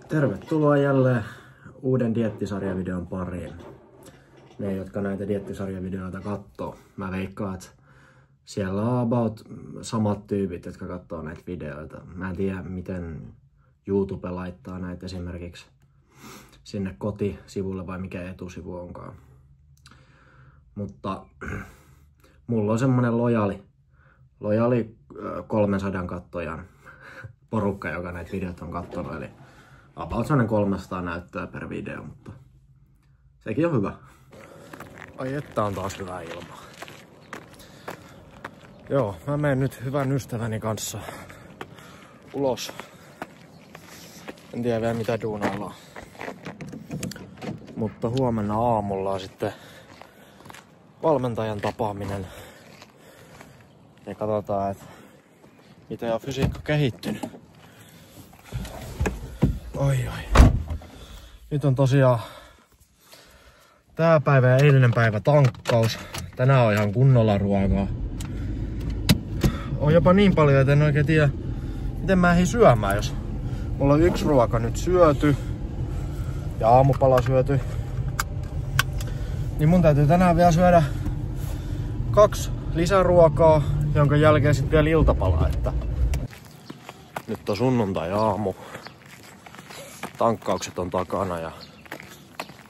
Tervetuloa jälleen uuden diettisarjavideon pariin. Ne, jotka näitä diettisarjavideoita katsoo. Mä veikkaan, että siellä on about samat tyypit, jotka katsoo näitä videoita. Mä en tiedä, miten YouTube laittaa näitä esimerkiksi sinne kotisivulle vai mikä etusivu onkaan. Mutta mulla on semmonen lojaali 300 kattojan porukka, joka näitä videoita on katsonut. Eli about 300 näyttöä per video, mutta sekin on hyvä. Ai että on taas hyvä ilma. Joo, mä menen nyt hyvän ystäväni kanssa ulos. En tiedä vielä mitä duunaillaan. Mutta huomenna aamulla on sitten valmentajan tapaaminen. Ja katsotaan, että miten on fysiikka kehittynyt. Oi. Nyt on tosiaan tää päivä ja eilinen päivä tankkaus. Tänään on ihan kunnolla ruokaa. On jopa niin paljon, että en oikein tiedä, miten mä ehdin syömään, jos mulla on yksi ruoka nyt syöty ja aamupala syöty. Niin mun täytyy tänään vielä syödä 2 lisäruokaa, jonka jälkeen sitten vielä iltapala. Että nyt on sunnuntai-aamu. Tankkaukset on takana ja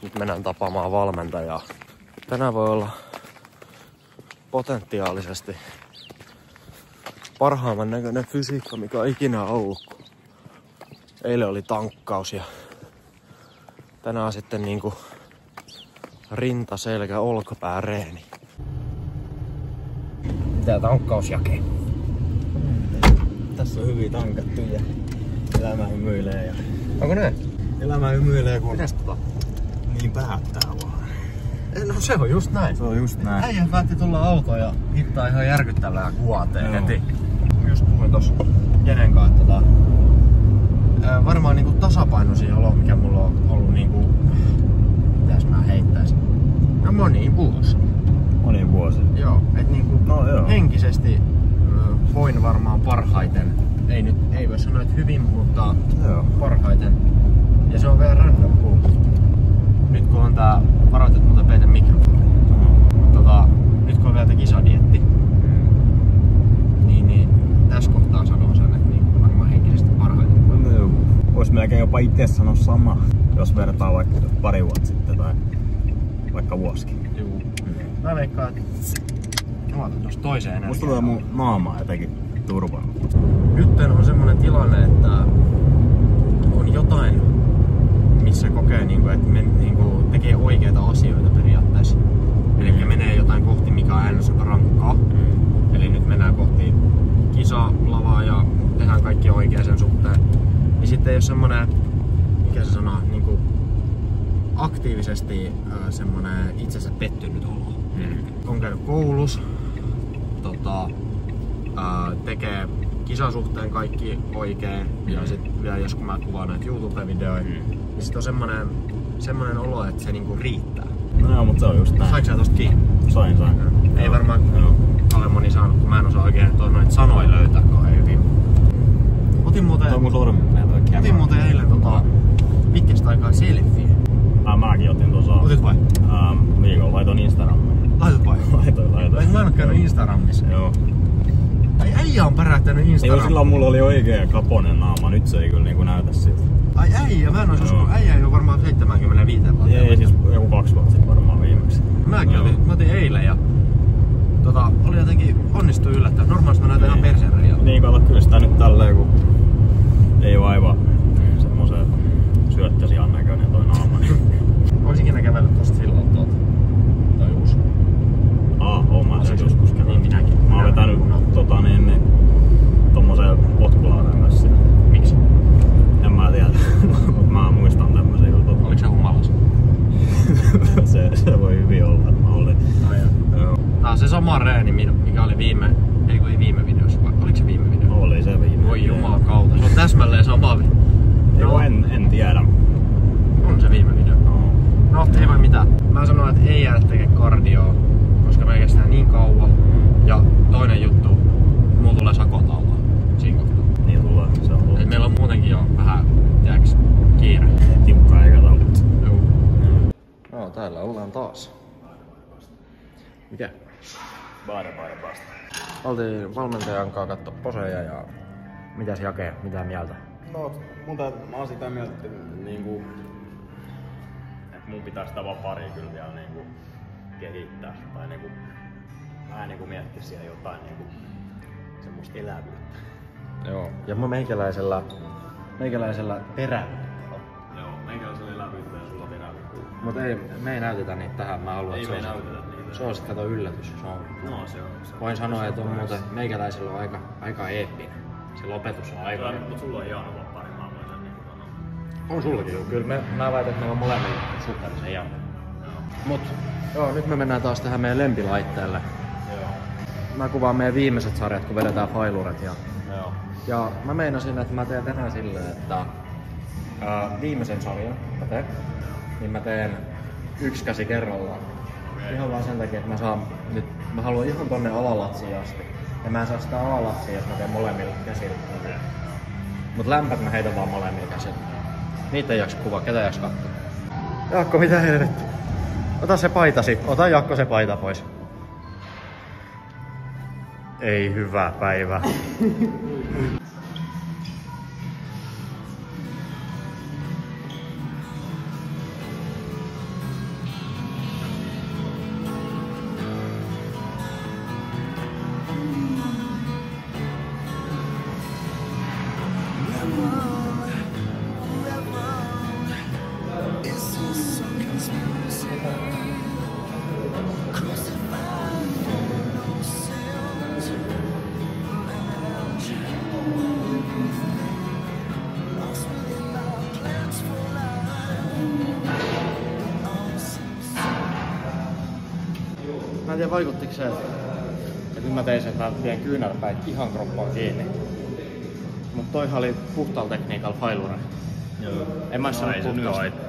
nyt mennään tapaamaan valmentajaa. Tänään voi olla potentiaalisesti parhaimman näköinen fysiikka, mikä on ikinä ollut. Eilen oli tankkaus ja tänään sitten niinku rinta, selkä, olkapää, reeni. Mitä tankkaus jakee? Tässä on hyvin tankattu ja elämä hymyilee. Onko näin? Elämä hymyilee kun Mitäs niin päättää vaan. No se on just näin. Se on just näin. Äijä päätti tulla autoon ja hittaa ihan järkyttävää kuoteen heti. Just puhuin tossa Jenen kanssa, että varmaan niinku tasapainoisin olo, mikä mulla on ollut niinku, mitäs mä heittäisin. No moniin vuosi. Moniin vuosi. Joo, et niinku henkisesti voin varmaan parhaiten. Ei voi sanoa, että hyvin, mutta parhaiten. Ja se on vielä random, kun nyt kun on tää varoitet muuten peitä mikrofoni. Nyt kun on vielä tää kisadietti, niin tässä kohtaa sanoo sen, että niin varmaan henkisesti parhaiten. Vois melkein jopa itse sanoa sama, jos vertaa vaikka pari vuotta sitten tai vaikka vuosikin. Juu. Mä veikkaan, että mä otan tosta toiseen energiaan. Musta tulee mun naamaa jotenkin turvannut. Nyt on semmonen tilanne, että on jotain, missä kokee, että tekee oikeita asioita periaatteessa. Eli menee jotain kohti, mikä on äännössä rankkaa. Eli nyt mennään kohti kisalavaa ja tehdään kaikki oikein sen suhteen. Niin sitten ei ole semmonen, mikä se sanoo, aktiivisesti semmonen itsensä pettynyt olo. On käynyt koulussa, tekee kisasuhteen kaikki oikein ja sit vielä jos kun mä kuvaan näitä YouTube-videoita, niin sit on semmonen olo, että se niinku riittää. No joo, mut se on just näin. Saiko sä tosta kiinni? Sain. Ei varmaan ole moni saanut, kun mä en osaa oikein noita sanoja löytää kauhean hyvin. Otin muuten eilen pitkästä aikaa selfie. Mäkin otin tuossa. Otit vai? Viikolla laitoin Instagramiin. Laitot vai? Laitoin. Mä en oo käynyt Instagramissa. Joo. Ai äijä on pärähtänyt Instagram. Ei, silloin mulla oli oikea kaponen naama, nyt se ei kyllä niinku näytä siltä. Ai äijä, mä en ois usko, äijä ei oo varmaan 75 vuotta. Ei, siis joku 2 vuotta sitten varmaan viimeksi. Mäkin otin eilen ja oli jotenkin onnistu yllättäen. Normaalisti mä näytän ihan persereijalla. Niin kato, kyllä sitä nyt tälleen kun ei oo aivan semmosen syöttäsiän näköinen toi naama. Olis ikinä kävellyt tosta sillalta tuolta? Tai uusi? Oon mä sen joskus kävellyt. Niin minäkin. Mä oon vetänyt tommoseen potkulaudan kanssa. Miksi? En mä tiedä, mut mä muistan tämmösen jutun. Oliko se humalas? se voi hyvin olla, että mä olin. Joo. Tää on se sama reeni, mikä oli ei viime videossa, vai oliko se viime video? Oli se viime. Voi jumalauta, se on täsmälleen sama Palataan taas. Mikä? Bare basta. Oltiin valmentajan kanssa katsoa poseja ja mitäs Jake, mitä mieltä? No, mä oon sitä mieltä, että niinku, et mun pitäis tavaa pari kyllä vielä niinku kehittää tai niinku vähän niinku miettiä siellä jotain niinku semmoista elävyyttä. Joo. Ja mä meikäläisellä terävyyttä. Joo, meikäläisellä elävyyttä ja sulla terävyyttä. Mut me ei näytetä niitä tähän, mä haluan, Ei me näytetä niitä. Se on sit kato yllätys. No se on. Voin sanoa, että on muuten meikäläisellä on aika eeppinen. Se lopetus on aika eeppinen. Mutta sulla on ihan olla pari maailmaa niin kuin sanoa. On sullakin, kyllä. Mä väitän, että meillä on molemmilla suhteellisen jano. Mut joo, nyt me mennään taas tähän meidän lempilaitteelle. Joo. Mä kuvaan meidän viimeiset sarjat, kun vedetään failuret. Joo. Ja mä meinasin, että mä teen tänään silleen, että viimeisen sarjan mä teen, niin mä teen yksi käsi kerrallaan. Ihan vaan sen takia, että mä haluan ihan tonne alalatsiin asti. Ja mä en saa sitä alalatsia, jos mä teen molemmilla käsillä. Mut lämpät mä heitän vaan molemmilla käsillä. Niitä ei jaksa kuvaa, ketä jaksa katsoa. Jaakko, mitä helvetti? Ota se paitasi, ota Jaakko se paita pois. Ei hyvä päivä. Mä en tiedä vaikuttiko se, että nyt mä tein sen, että mä vien kyynärpäin ihan kroppaan kiinni. Mut toihan oli puhtaalla tekniikalla failure. Joo. En mä sano puhtaasti.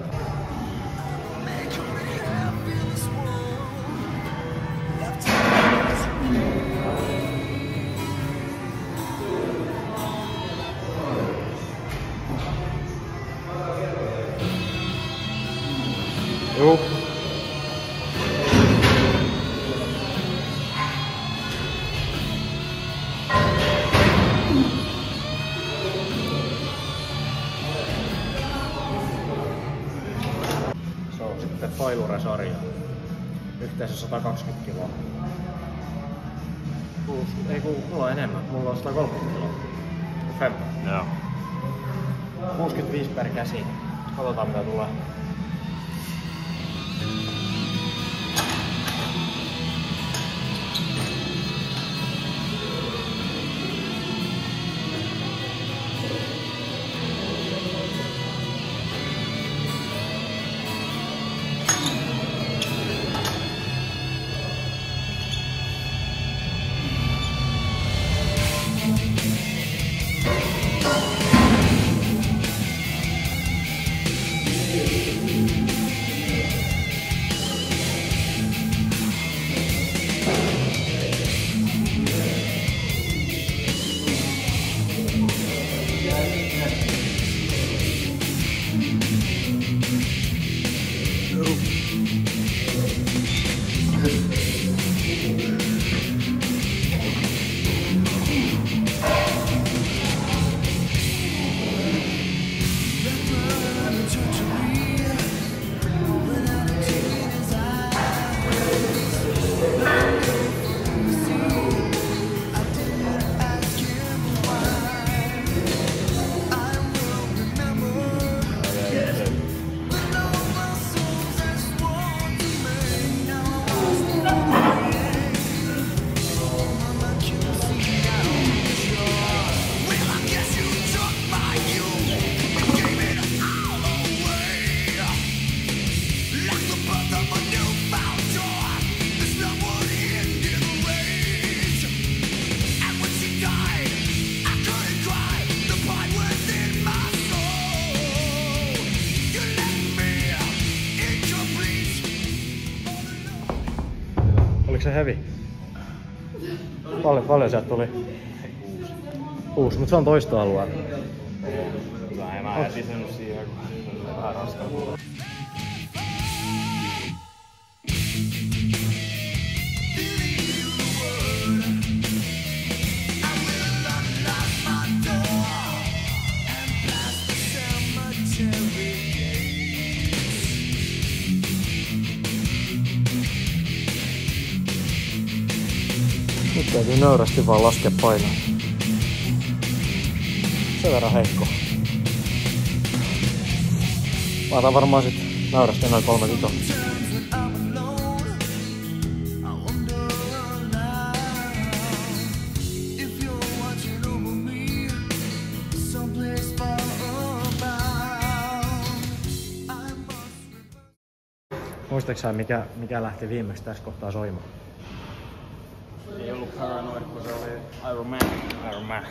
Joo. Se on sitten failure-sarja. Yhteensä 120 kiloa. Mulla on enemmän. Mulla on 130 kiloa. Femma. Joo. 65 per käsi. Katsotaan mitä tulee. Oliko se heavy? Paljon sieltä tuli? 6, mutta se on toistoalue. Kyllä, mä en jätisennyt siihen, kun se on vähän raskaa. Nyt täytyy nöyrästi vaan laskea painoa. Sen verran heikko. Mä otan varmaan sit nöyrästi noin 3 kitoa. Muistatko sä mikä lähti viimeksi tässä kohtaa soimaan? Ei ollut Paranoid, kun se oli Iron Man. Iron Man.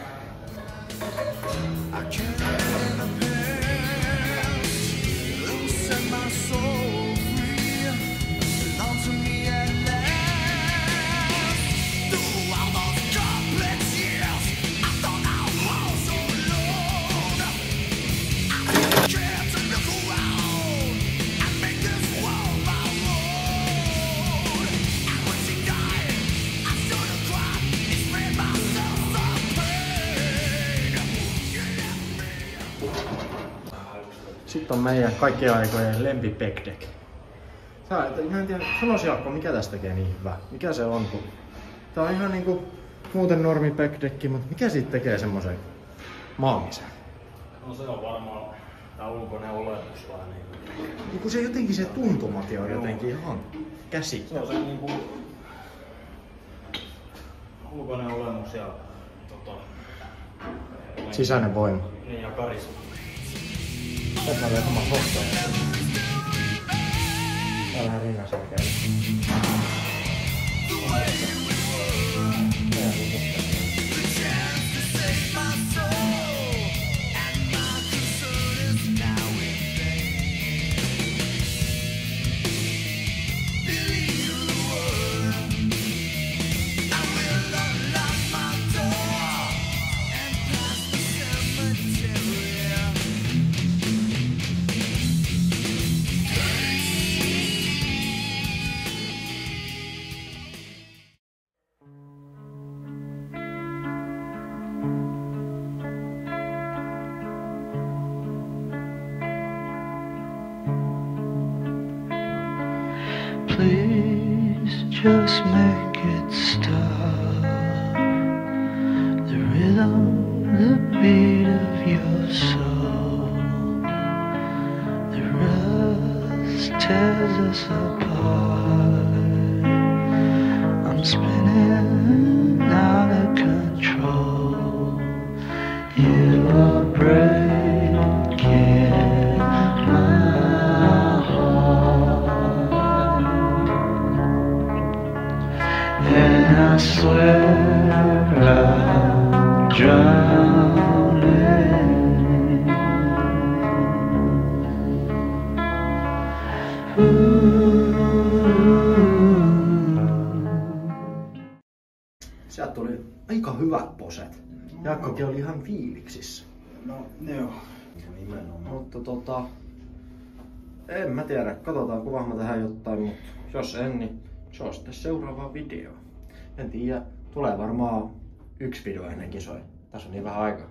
Sitten on meidän kaikkien aikojen lempi back deck. Mä en tiedä, sanois Jaakko, mikä tästä tekee niin hyvä? Mikä se on? Tää on ihan niinku muuten normi back deck, mutta mikä siitä tekee semmosen maagisen? No se on varmaan tää ulkoinen oletus vai niin. Kun se jotenkin se tuntumakin on jotenkin ihan käsittävä. Se on se niinku ulkoinen olemus ja sisäinen voima. Niin ja karisma. Tässä on vielä sama kohta. Tää vähän rinnassa käy. Please just make it stop. The rhythm, the beat of your soul. The rust tears us apart. I'm spinning out of control. You are breaking my heart. And I swear I'm drowning. Sieltä tuli aika hyvät poset. Jaakkokin oli ihan fiiliksissä. No joo. Mutta en mä tiedä. Katsotaan kuvaan mä tähän jotain, mutta jos en, niin se on sitten seuraava video. En tiedä, tulee varmaan 1 video ennen kisoja. Tässä on niin vähän aikaa.